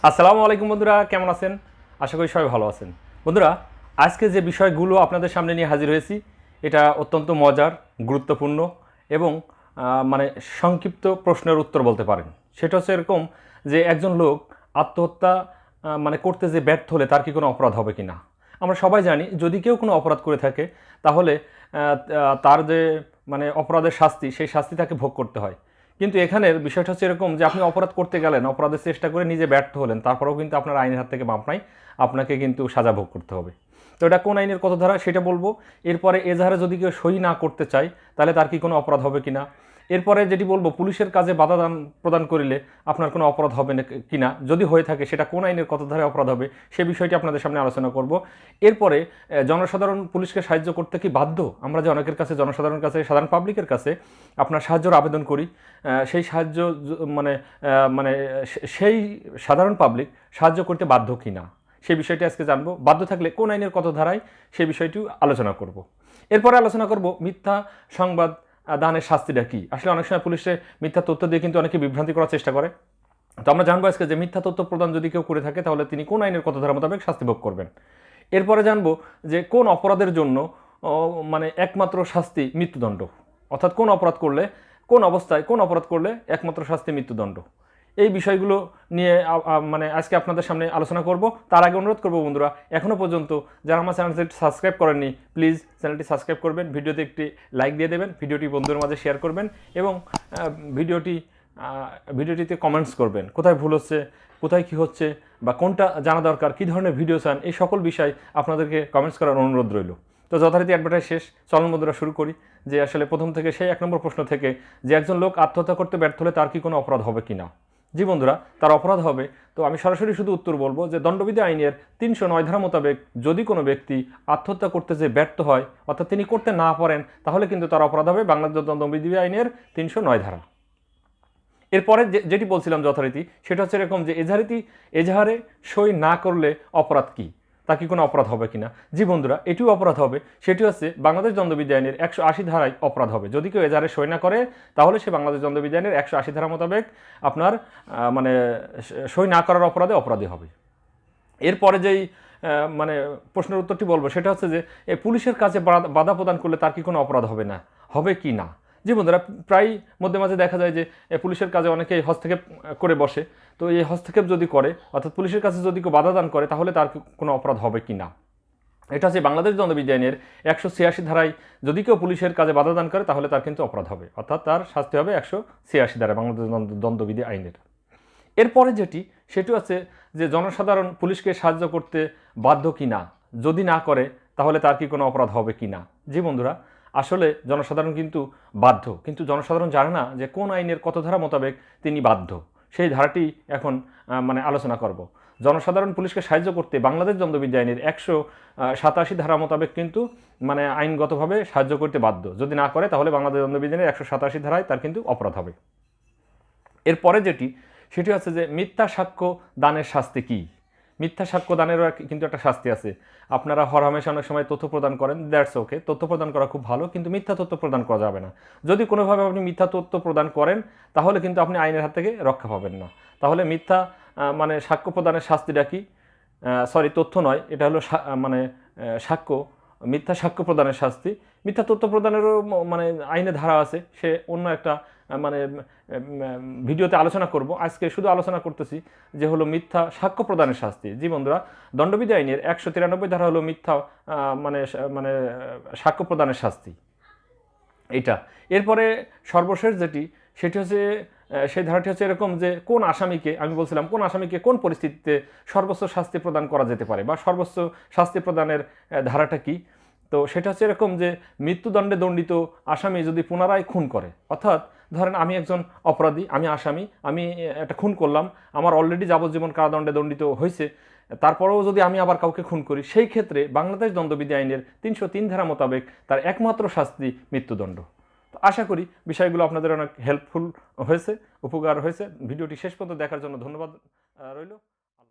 আসসালামু আলাইকুম বন্ধুরা, কেমন আছেন? আশা করি সবাই ভালো আছেন। বন্ধুরা, আজকে যে বিষয়গুলো আপনাদের সামনে নিয়ে হাজির হয়েছি এটা অত্যন্ত মজার, গুরুত্বপূর্ণ এবং মানে সংক্ষিপ্ত প্রশ্নের উত্তর বলতে পারেন। সেটা হচ্ছে এরকম যে একজন লোক আত্মহত্যা মানে করতে যে ব্যর্থ হলে তার কি কোনো অপরাধ হবে কি না। আমরা সবাই জানি যদি কেউ কোনো অপরাধ করে থাকে তাহলে তার যে মানে অপরাধের শাস্তি, সেই শাস্তি তাকে ভোগ করতে হয়। কিন্তু এখানের বিষয়টা হচ্ছে এরকম যে আপনি অপরাধ করতে গেলেন, অপরাধের চেষ্টা করে নিজে ব্যর্থ হলেন, তারপরেও কিন্তু আপনার আইনের হাত থেকে মাপ নাই, আপনাকে কিন্তু সাজা ভোগ করতে হবে। তো এটা কোন আইনের কত ধারা সেটা বলবো। এরপরে এজাহারে যদি কেউ সই না করতে চায় তাহলে তার কি কোনো অপরাধ হবে কিনা। এরপরে যেটি বলবো, পুলিশের কাজে বাধা প্রদান করিলে আপনার কোনো অপরাধ হবে না কিনা, যদি হয়ে থাকে সেটা কোন আইনের কত ধারায় অপরাধ হবে সে বিষয়টি আপনাদের সামনে আলোচনা করব। এরপরে জনসাধারণ পুলিশকে সাহায্য করতে কি বাধ্য? আমরা যে অনেকের কাছে, জনসাধারণের কাছে, সাধারণ পাবলিকের কাছে আপনার সাহায্যের আবেদন করি, সেই সাহায্য মানে মানে সেই সাধারণ পাবলিক সাহায্য করতে বাধ্য কি না সেই বিষয়টি আজকে জানবো। বাধ্য থাকলে কোন আইনের কত ধারায় সেই বিষয়টিও আলোচনা করব। এরপরে আলোচনা করব মিথ্যা সংবাদ দানের শাস্তিটা কি। আসলে অনেক সময় পুলিশে মিথ্যা তথ্য দিয়ে কিন্তু অনেকে বিভ্রান্তি করার চেষ্টা করে। তো আমরা জানবো আজকে যে মিথ্যা তথ্য প্রদান যদি কেউ করে থাকে তাহলে তিনি কোন আইনের কত ধারা মোতাবেক শাস্তি ভোগ করবেন। এরপরে জানবো যে কোন অপরাধের জন্য মানে একমাত্র শাস্তি মৃত্যুদণ্ড, অর্থাৎ কোন অপরাধ করলে, কোন অবস্থায় কোন অপরাধ করলে একমাত্র শাস্তি মৃত্যুদণ্ড। এই বিষয়গুলো নিয়ে মানে আজকে আপনাদের সামনে আলোচনা করব। তার আগে অনুরোধ করব বন্ধুরা, এখনও পর্যন্ত যারা আমার চ্যানেলটি সাবস্ক্রাইব করেননি প্লিজ চ্যানেলটি সাবস্ক্রাইব করবেন, ভিডিওতে একটি লাইক দিয়ে দেবেন, ভিডিওটি বন্ধুদের মাঝে শেয়ার করবেন এবং ভিডিওটিতে কমেন্টস করবেন কোথায় ভুল হচ্ছে, কোথায় কী হচ্ছে বা কোনটা জানা দরকার, কী ধরনের ভিডিও চান, এই সকল বিষয় আপনাদেরকে কমেন্টস করার অনুরোধ রইল। তো যথারীতি অ্যাডভার্টাইজ শেষ, চলন বন্ধুরা শুরু করি। যে আসলে প্রথম থেকে সেই 1 নম্বর প্রশ্ন থেকে, যে একজন লোক আত্মহত্যা করতে ব্যর্থ হলে তার কি কোনো অপরাধ হবে কি না। জি বন্ধুরা, তার অপরাধ হবে। তো আমি সরাসরি শুধু উত্তর বলবো যে দণ্ডবিধি আইনের 309 ধারা মোতাবেক যদি কোনো ব্যক্তি আত্মহত্যা করতে যে ব্যর্থ হয়, অর্থাৎ তিনি করতে না পারেন, তাহলে কিন্তু তার অপরাধ হবে বাংলাদেশ দণ্ডবিধি আইনের 309 ধারা। এরপরে যেটি বলছিলাম যথারীতি, সেটা হচ্ছে এরকম যে এজাহারে সই না করলে অপরাধ কি, তা কি কোনো অপরাধ হবে কিনা। জি বন্ধুরা, এটিও অপরাধ হবে। সেটি হচ্ছে বাংলাদেশ দণ্ডবিধি আইনের 180 ধারায় অপরাধ হবে। যদি কেউ এজাহারে সই না করে তাহলে সে বাংলাদেশ দণ্ডবিধি আইনের 180 ধারা মোতাবেক আপনার মানে সই না করার অপরাধী হবে। এরপরে যেই মানে প্রশ্নের উত্তরটি বলবো সেটা হচ্ছে যে পুলিশের কাছে বাধা প্রদান করলে তার কি কোনো অপরাধ হবে না, হবে কি না। জি বন্ধুরা, প্রায় মধ্যে মাঝে দেখা যায় যে পুলিশের কাজে অনেকে হস্তক্ষেপ করে বসে। তো এই হস্তক্ষেপ যদি করে, অর্থাৎ পুলিশের কাছে যদি কেউ বাধা দান করে, তাহলে তার কোনো অপরাধ হবে কি না। এটা হচ্ছে বাংলাদেশ দণ্ডবিধি আইনের 186 ধারায় যদি কেউ পুলিশের কাজে বাধা দান করে তাহলে তার কিন্তু অপরাধ হবে, অর্থাৎ তার শাস্তি হবে 186 ধারায় বাংলাদেশ দণ্ডবিধি আইনের। এরপরে যেটি, সেটি হচ্ছে যে জনসাধারণ পুলিশকে সাহায্য করতে বাধ্য কি না, যদি না করে তাহলে তার কি কোনো অপরাধ হবে কি না। জি বন্ধুরা, আসলে জনসাধারণ কিন্তু বাধ্য, কিন্তু জনসাধারণ জানে না যে কোন আইনের কত ধারা মোতাবেক তিনি বাধ্য। সেই ধারাটি এখন মানে আলোচনা করব। জনসাধারণ পুলিশকে সাহায্য করতে বাংলাদেশ দণ্ডবিধি আইনের 187 ধারা মোতাবেক কিন্তু মানে আইনগতভাবে সাহায্য করতে বাধ্য। যদি না করে তাহলে বাংলাদেশ দণ্ডবিধি আইনের 187 ধারায় তার কিন্তু অপরাধ হবে। এরপরে যেটি, সেটি হচ্ছে যে মিথ্যা সাক্ষ্য দানের শাস্তি কি। মিথ্যা সাক্ষ্য দানেরও কিন্তু একটা শাস্তি আছে। আপনারা হরহামেশা অনেক সময় তথ্য প্রদান করেন, দ্যাটস ওকে, তথ্য প্রদান করা খুব ভালো, কিন্তু মিথ্যা তথ্য প্রদান করা যাবে না। যদি কোনোভাবে আপনি মিথ্যা তথ্য প্রদান করেন তাহলে কিন্তু আপনি আইনের হাত থেকে রক্ষা পাবেন না। তাহলে মিথ্যা মানে সাক্ষ্য প্রদানের শাস্তিটা কি, সরি তথ্য নয়, এটা হলো মানে সাক্ষ্য, মিথ্যা সাক্ষ্য প্রদানের শাস্তি। মিথ্যা তথ্য প্রদানেরও মানে আইনে ধারা আছে, সে অন্য একটা মানে ভিডিওতে আলোচনা করব। আজকে শুধু আলোচনা করতেছি যে হলো মিথ্যা সাক্ষ্য প্রদানের শাস্তি। জি বন্ধুরা, দণ্ডবিধি আইনের 193 ধারা হলো মিথ্যা মানে মানে সাক্ষ্য প্রদানের শাস্তি এইটা। এরপরে সর্বশেষ যেটি, সেটি হচ্ছে সেই ধারাটি হচ্ছে এরকম যে কোন আসামিকে, আমি বলছিলাম কোন আসামিকে কোন পরিস্থিতিতে সর্বোচ্চ শাস্তি প্রদান করা যেতে পারে বা সর্বোচ্চ শাস্তি প্রদানের ধারাটা কি। তো সেটা হচ্ছে এরকম যে মৃত্যুদণ্ডে দণ্ডিত আসামি যদি পুনরায় খুন করে, অর্থাৎ ধরেন আমি একজন অপরাধী, আমি আসামি, আমি একটা খুন করলাম, আমার অলরেডি যাবজ্জীবন কারাদণ্ডে দণ্ডিত হয়েছে, তারপরেও যদি আমি আবার কাউকে খুন করি, সেই ক্ষেত্রে বাংলাদেশ দণ্ডবিধি আইনের 303 ধারা মোতাবেক তার একমাত্র শাস্তি মৃত্যুদণ্ড। তো আশা করি বিষয়গুলো আপনাদের অনেক হেল্পফুল হয়েছে, উপকার হয়েছে। ভিডিওটি শেষ পর্যন্ত দেখার জন্য ধন্যবাদ রইল।